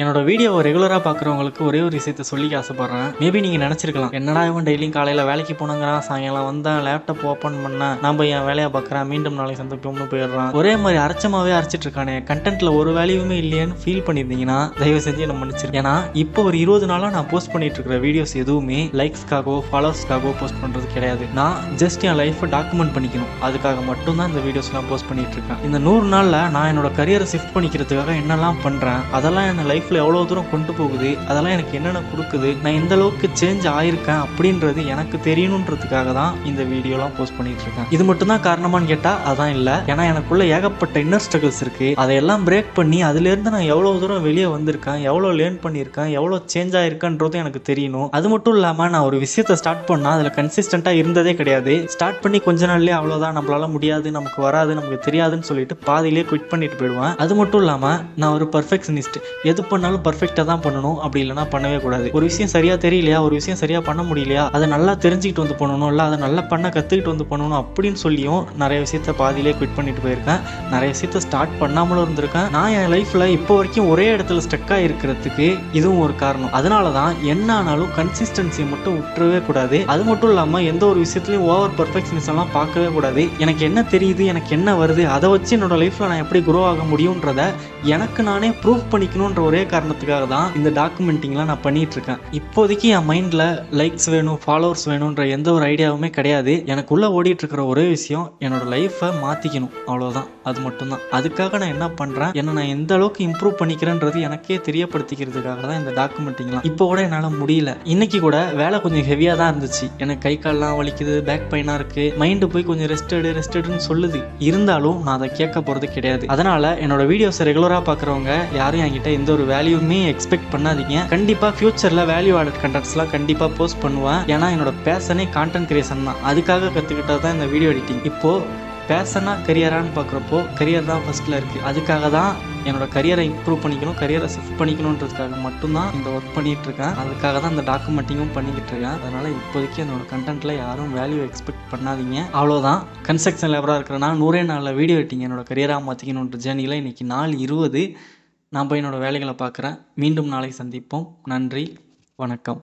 என்னோட வீடியோவை ரெகுலராக பார்க்குறவங்களுக்கு ஒரே ஒரு விஷயத்த சொல்லிக்க ஆசைப்பட்றேன். மேபி நீங்கள் நினச்சிருக்கலாம், என்னடா இவன் டெய்லியும் காலையில் வேலைக்கு போனாங்கிறான், சாயங்காலம் வந்தேன் லேப்டாப் ஓப்பன் பண்ணேன், நான் போய் என் வேலையை பார்க்குறேன், மீண்டும் நாளைக்கு சந்திப்போம்னு போயிடுறான், ஒரே மாதிரி அரைச்சமாகவே அரைச்சிட்டு இருக்கானே, கண்டென்ட்டில் ஒரு வேல்யூமே இல்லையேன்னு ஃபீல் பண்ணியிருந்தீங்கன்னா தயவு செஞ்சு என்ன மன்னிச்சிருக்கேன். ஏன்னா இப்போ ஒரு 20 நாளாக நான் போஸ்ட் பண்ணிட்டு இருக்கிற வீடியோஸ் எதுவுமே லைக்ஸ்க்காகவோ ஃபாலோவர்ஸ்க்காகவோ போஸ்ட் பண்ணுறது கிடையாது. நான் ஜஸ்ட் என் லைஃப்பை டாக்குமெண்ட் பண்ணிக்கணும், அதுக்காக மட்டும்தான் இந்த வீடியோஸ்லாம் போஸ்ட் பண்ணிட்டு இருக்கேன். இந்த 100 நாளில் நான் என்னோட கரியரை ஷிஃப்ட் பண்ணிக்கிறதுக்காக என்னெல்லாம் பண்ணுறேன், அதெல்லாம் என் லைஃப் எவ்வளோ தூரம் கொண்டு போகுது, அதெல்லாம் எனக்கு என்னென்ன கொடுக்குது, நான் இந்த அளவுக்கு சேஞ்ச் ஆயிருக்கேன் அப்படின்றது எனக்கு தெரியணுன்றதுக்காக தான் இந்த வீடியோலாம் போஸ்ட் பண்ணிட்டு இருக்கேன். இது மட்டும் தான் காரணமான்னு கேட்டால் அதான் இல்லை. ஏன்னா எனக்குள்ள ஏகப்பட்ட இன்னர் ஸ்ட்ரகிள்ஸ் இருக்கு. அதையெல்லாம் பிரேக் பண்ணி அதுலேருந்து நான் எவ்வளோ தூரம் வெளியே வந்திருக்கேன், எவ்வளோ லேர்ன் பண்ணியிருக்கேன், எவ்வளோ சேஞ்ச் ஆயிருக்கேன்றதும் எனக்கு தெரியணும். அது மட்டும் இல்லாமல் நான் ஒரு விஷயத்தை ஸ்டார்ட் பண்ணால் அதில் கன்சிஸ்டண்ட்டாக இருந்ததே கிடையாது. ஸ்டார்ட் பண்ணி கொஞ்ச நாள்லேயே அவ்வளோதான், நம்மளால முடியாது, நமக்கு வராது, நமக்கு தெரியாதுன்னு சொல்லிட்டு பாதியிலே குவிட் பண்ணிட்டு போயிடுவேன். அது மட்டும் இல்லாமல் நான் ஒரு பர்ஃபெக்ஷனிஸ்ட். எது பண்ணாலும் பர்ஃபெக்டாக தான் பண்ணணும், அப்படி இல்லைனா பண்ணவே கூடாது. ஒரு விஷயம் சரியாக தெரியலையா, ஒரு விஷயம் சரியாக பண்ண முடியலையா, அதை நல்லா தெரிஞ்சுக்கிட்டு வந்து பண்ணணும், இல்லை அதை நல்லா பண்ண கற்றுக்கிட்டு வந்து பண்ணணும் அப்படின்னு சொல்லியும் நிறைய விஷயத்த பாதியிலே குவிட் பண்ணிட்டு போயிருக்கேன். நிறைய விஷயத்த ஸ்டார்ட் பண்ணாமலும் இருந்திருக்கேன். நான் என் லைஃப்பில் இப்போ வரைக்கும் ஒரே இடத்துல ஸ்டக்காக இருக்கிறதுக்கு இதுவும் ஒரு காரணம். அதனால தான் என்ன ஆனாலும் கன்சிஸ்டன்சியை மட்டும் விட்டுறவே கூடாது. அது மட்டும் இல்லாமல் எந்த ஒரு விஷயத்துலையும் ஓவர் பர்ஃபெக்ஷனிசம் எல்லாம் பார்க்கவே கூடாது. எனக்கு என்ன தெரியுது, எனக்கு என்ன வருது, அதை வச்சு என்னோட லைஃப்பில் நான் எப்படி குரோ ஆக முடியுன்றத எனக்கு நானே ப்ரூவ் பண்ணிக்கணுன்ற ஒரே காரணத்துக்காக தான் இந்த டாக்குமெண்டிங்லாம் நான் பண்ணிட்டு இருக்கேன். இப்போதைக்கு என் மைண்டில் லைக்ஸ் வேணும், ஃபாலோவர்ஸ் வேணுன்ற எந்த ஒரு ஐடியாவுமே கிடையாது. எனக்குள்ளே ஓடிட்டு இருக்கிற ஒரே விஷயம் என்னோட லைஃப்பை மாற்றிக்கணும், அவ்வளோதான். அது மட்டும்தான். அதுக்காக நான் என்ன பண்ணுறேன், என்ன நான் எந்த அளவுக்கு இம்ப்ரூவ் பண்ணிக்கிறேன்றது எனக்கே தெரியப்படுத்திக்கிறதுக்காக தான் இந்த டாக்குமெண்டிங்லாம். இப்போ கூட என்னால் முடியல. இன்னைக்கு கூட வேலை கொஞ்சம் ஹெவியாக தான் இருந்துச்சு. எனக்கு கை கால்லாம் வலிக்குது, பேக் பெயினாக இருக்குது, மைண்டு போய் கொஞ்சம் ரெஸ்டடுன்னு சொல்லுது. இருந்தாலும் நான் அதை கேட்க போகிறது கிடையாது. அதனால் என்னோட வீடியோஸை ரெகுலராக பார்க்குறவங்க யாரும் என்கிட்ட எந்த ஒரு வேல்யூமே எக்ஸ்பெக்ட் பண்ணாதீங்க. கண்டிப்பாக ஃபியூச்சரில் வேல்யூ ஆடட் கண்டென்ட்ஸ்லாம் கண்டிப்பாக போஸ்ட் பண்ணுவேன். ஏன்னா என்னோட பேஷனே கான்டென்ட் கிரியேஷன் தான். அதுக்காக கற்றுக்கிட்டது தான் இந்த வீடியோ எடிட்டிங். இப்போது பேஷனாக கரியரான்னு பார்க்குறப்போ கரியர் தான் ஃபஸ்ட்டில் இருக்குது. அதுக்காக தான் என்னோட கரியரை இம்ப்ரூவ் பண்ணிக்கணும், கரியரை ஷிஃப்ட் பண்ணிக்கணுன்றதுக்காக மட்டும்தான் இந்த ஒர்க் பண்ணிகிட்டு இருக்கேன். அதுக்காக தான் இந்த டாக்குமெண்டிங்கும் பண்ணிக்கிட்டு இருக்கேன். அதனால் இப்போதைக்கு என்னோட கண்டென்ட்டில் யாரும் வேல்யூ எக்ஸ்பெக்ட் பண்ணாதீங்க, அவ்வளோதான். கன்ஸ்ட்ரக்ஷன் லேபராக இருக்கிறேன்னா 100 நாளில் வீடியோ எடிட்டிங் என்னோட கரியராக மாற்றிக்கணுன்ற ஜேர்னியில் இன்றைக்கி நாள் 20. நான் போய் என்னோடய வேலைகளை பார்க்குறேன். மீண்டும் நாளை சந்திப்போம். நன்றி, வணக்கம்.